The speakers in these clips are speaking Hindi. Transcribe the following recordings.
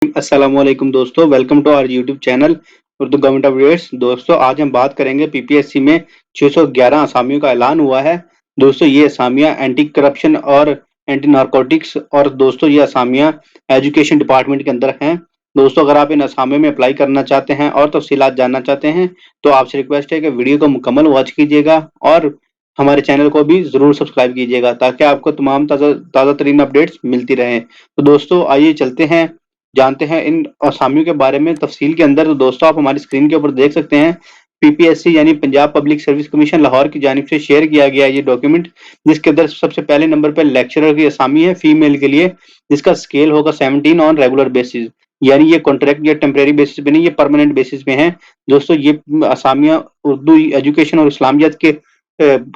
अस्सलामुअलैकुम दोस्तों, welcome to our YouTube channel Urdu government updates. दोस्तों आज हम बात करेंगे पीपीएससी में 611 असामियों का ऐलान हुआ है। दोस्तों ये असामियां एंटी करप्शन और एंटी नारकोटिक्स और दोस्तों ये असामियां एजुकेशन डिपार्टमेंट के अंदर हैं। दोस्तों अगर आप इन असामियों में अप्लाई करना चाहते हैं और तफसीलात जानना चाहते हैं तो आपसे रिक्वेस्ट है कि वीडियो को मुकम्मल वॉच कीजिएगा और हमारे चैनल को भी जरूर सब्सक्राइब कीजिएगा ताकि आपको तमाम ताज़ा तरीन अपडेट्स मिलती रहें। तो दोस्तों आइए चलते हैं, जानते हैं इन असामियों के बारे में तफसील के अंदर। तो दोस्तों आप हमारी स्क्रीन के ऊपर देख सकते हैं, पीपीएससी यानी Punjab public service commission Lahore की जानिब से शेयर किया गया ये डॉक्यूमेंट, जिसके अंदर सबसे पहले नंबर पर लेक्चरर की असामी है फीमेल के लिए, जिसका स्केल होगा 17 ऑन रेगुलर बेसिस, यानी ये कॉन्ट्रैक्ट या टेम्परेरी बेसिस पे नहीं, ये परमानेंट बेसिस पे है। दोस्तों ये असामियां उर्दू एजुकेशन और इस्लामियत के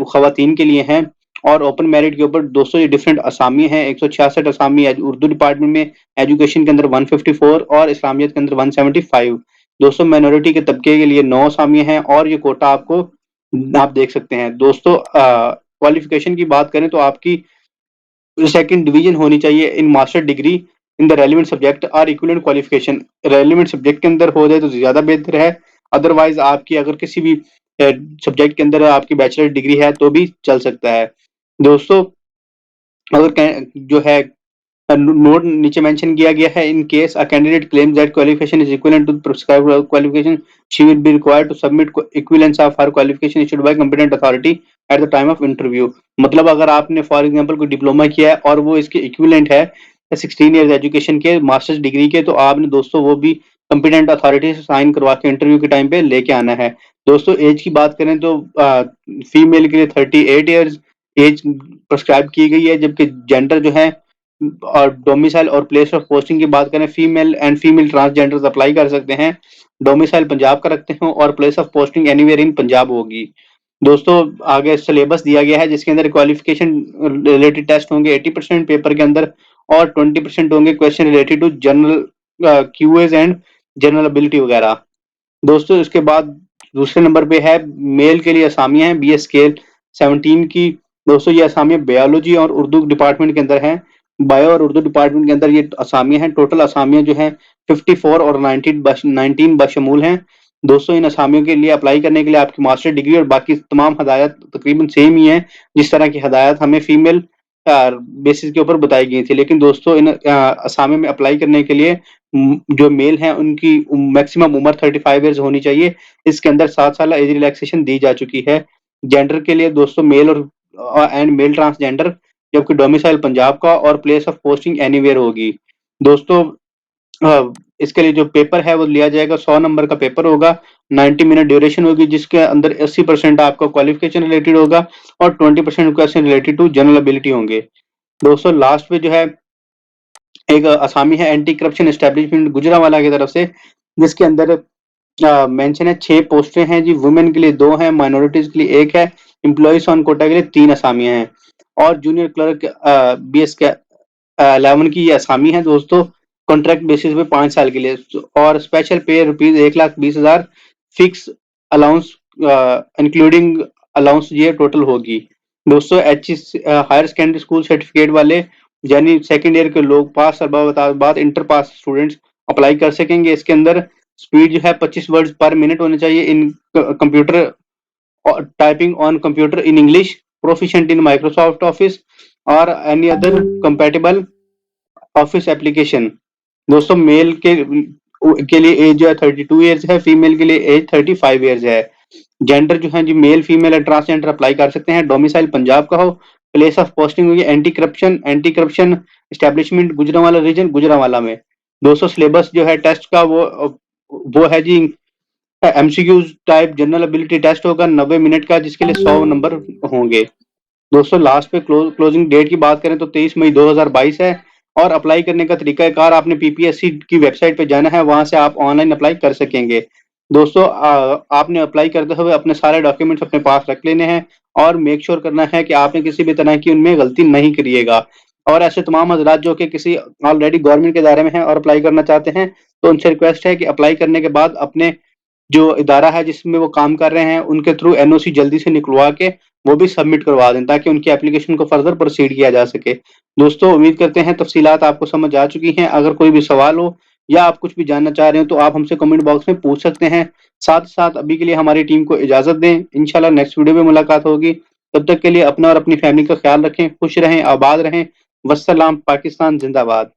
खवातीन के लिए हैं और ओपन मेरिट के ऊपर दोस्तों ये डिफरेंट असामी हैं। 166 असामी उर्दू डिपार्टमेंट में, एजुकेशन के अंदर 154 और इस्लामियत के अंदर 175। दोस्तों माइनॉरिटी के तबके के लिए 9 असामी हैं और ये कोटा आपको आप देख सकते हैं। दोस्तों क्वालिफिकेशन की बात करें तो आपकी सेकंड डिवीजन होनी चाहिए in master degree in the relevant subject और इक्विवेलेंट क्वालिफिकेशन रेलिवेंट सब्जेक्ट के अंदर हो जाए तो ज्यादा बेहतर है। अदरवाइज आपकी अगर किसी भी सब्जेक्ट के अंदर आपकी बैचलर डिग्री है तो भी चल सकता है। दोस्तों अगर जो है नोट नीचे मेंशन किया गया है, in case a candidate claims that qualification is equivalent to prescribed qualification she will be required to submit equivalence of her qualification issued by competent authority at the time of interview. मतलब अगर आपने फॉर एग्जांपल कोई डिप्लोमा किया है और वो इसके इक्विवेलेंट है 16 इयर्स एजुकेशन के मास्टर्स डिग्री के, तो आपने दोस्तों वो भी कंपिटेंट अथॉरिटी से साइन करवा के इंटरव्यू के टाइम पे लेके आना है। दोस्तों एज की बात करें तो फीमेल के लिए 38 इयर्स एज प्रिस्क्राइब की गई है, जबकि जेंडर जो है और डोमिसाइल और प्लेस ऑफ पोस्टिंग की बात करें, female and female transgenders apply कर सकते हैं। डोमिसाइल पंजाब का रखते हो और place of posting anywhere in Punjab होगी। दोस्तों आगे सिलेबस दिया गया है जिसके अंदर क्वालिफिकेशन रिलेटेड टेस्ट होंगे 80% पेपर के अंदर और 20% होंगे क्वेश्चन रिलेटेड टू जनरल क्यूएज एंड जनरल एबिलिटी वगैरह। दोस्तों इसके बाद दूसरे नंबर पे है मेल के लिए असामियां हैं बी स्केल 17 की। दोस्तों ये असामियां बायोलॉजी और उर्दू डिपार्टमेंट के अंदर हैं। बायो और उर्दू डिपार्टमेंट के अंदर ये असामियां हैं। टोटल असामियां जो हैं 54 और 19 बशमूल हैं। दोस्तों इन असामियों के लिए अप्लाई करने के लिए आपकी मास्टर डिग्री और बाकी तमाम हदायत तकरीबन सेम ही है, जिस तरह की हदायत हमें फीमेल बेसिस के ऊपर बताई गई थी। लेकिन दोस्तों इन असामियों में अप्लाई करने के लिए जो मेल हैं उनकी मैक्सिमम उम्र 35 ईयर्स होनी चाहिए। इसके अंदर 7 साल एज रिलैक्सेशन दी जा चुकी है। जेंडर के लिए दोस्तों मेल और एंड मेल ट्रांसजेंडर, जबकि डोमिसाइल पंजाब का और प्लेस ऑफ पोस्टिंग एनीवेयर होगी। दोस्तों इसके लिए जो पेपर है वो लिया जाएगा, 100 नंबर का पेपर होगा, 90 मिनट ड्यूरेशन होगी, जिसके अंदर 80% आपका क्वालिफिकेशन रिलेटेड होगा और 20% question related to general ability होंगे। दोस्तों लास्ट में जो है एक असामी है एंटी करप्शन एस्टेब्लिशमेंट गुजरांवाला की तरफ से, जिसके अंदर मेंशन है 6 पोस्टें हैं जी। वुमेन के लिए 2 हैं, माइनॉरिटीज के लिए 1 है, एम्प्लॉइज ऑन कोटा के लिए 3 असामियां हैं और जूनियर क्लर्क बीएस के 11 की ये असामी है। दोस्तों कॉन्ट्रैक्ट बेसिस पे 5 साल के लिए और special pay rupees 1,20,000 fix allowance including allowance ये टोटल होगी। दोस्तों H higher secondary school certificate वाले यानी सेकंड ईयर के लोग पास बाद इंटर पास स्टूडेंट्स अप्लाई कर सकेंगे। इसके अंदर स्पीड जो है 25 वर्ड्स पर मिनट होने चाहिए in computer typing on computer in English, proficient in Microsoft Office और any other compatible office application. दोस्तों मेल के लिए एज जो है 32 ईयर्स है, फीमेल के लिए एज 35 ईयर्स है। जेंडर जो है जी मेल फीमेल और ट्रांसजेंडर अप्लाई कर सकते हैं। डोमिसाइल पंजाब का हो, प्लेस ऑफ पोस्टिंग हुई anti corruption establishment Gujranwala region Gujranwala में। दोस्तों सिलेबस जो है टेस्ट का वो है जी MCQ type general ability test होगा 90 मिनट का, जिसके लिए 100 नंबर होंगे। दोस्तों लास्ट पे क्लोजिंग डेट की बात करें तो 23 मई 2022 है और अप्लाई करने का तरीकाकार आपने पीपीएससी की वेबसाइट पे जाना है, वहां से आप ऑनलाइन अप्लाई कर सकेंगे। दोस्तों आपने अप्लाई करते हुए अपने सारे डॉक्यूमेंट्स अपने पास रख लेने हैं और मेक श्योर करना है कि आपने किसी भी तरह की उनमें गलती नहीं करिएगा। और ऐसे तमाम हजरात जो कि किसी ऑलरेडी गवर्नमेंट के दायरे में हैं और अप्लाई करना चाहते हैं, तो उनसे रिक्वेस्ट है कि अप्लाई करने के बाद अपने जो इदारा है जिसमें वो काम कर रहे हैं उनके थ्रू एनओसी जल्दी से निकलवा के वो भी सबमिट करवा दें ताकि उनकी एप्लीकेशन को फर्दर प्रोसीड किया जा सके। दोस्तों उम्मीद करते हैं तफसीलात आपको समझ आ चुकी हैं। अगर कोई भी सवाल हो या आप कुछ भी जानना चाह रहे हो तो आप हमसे कमेंट बॉक्स में पूछ सकते हैं। साथ-साथ अभी के लिए हमारी टीम को इजाज़त दें। इंशाल्लाह नेक्स्ट वीडियो में मुलाकात होगी। तब तक के लिए अपना और अपनी फैमिली का ख्याल रखें, खुश रहें, आबाद रहें। वस्सलाम, पाकिस्तान ज़िंदाबाद।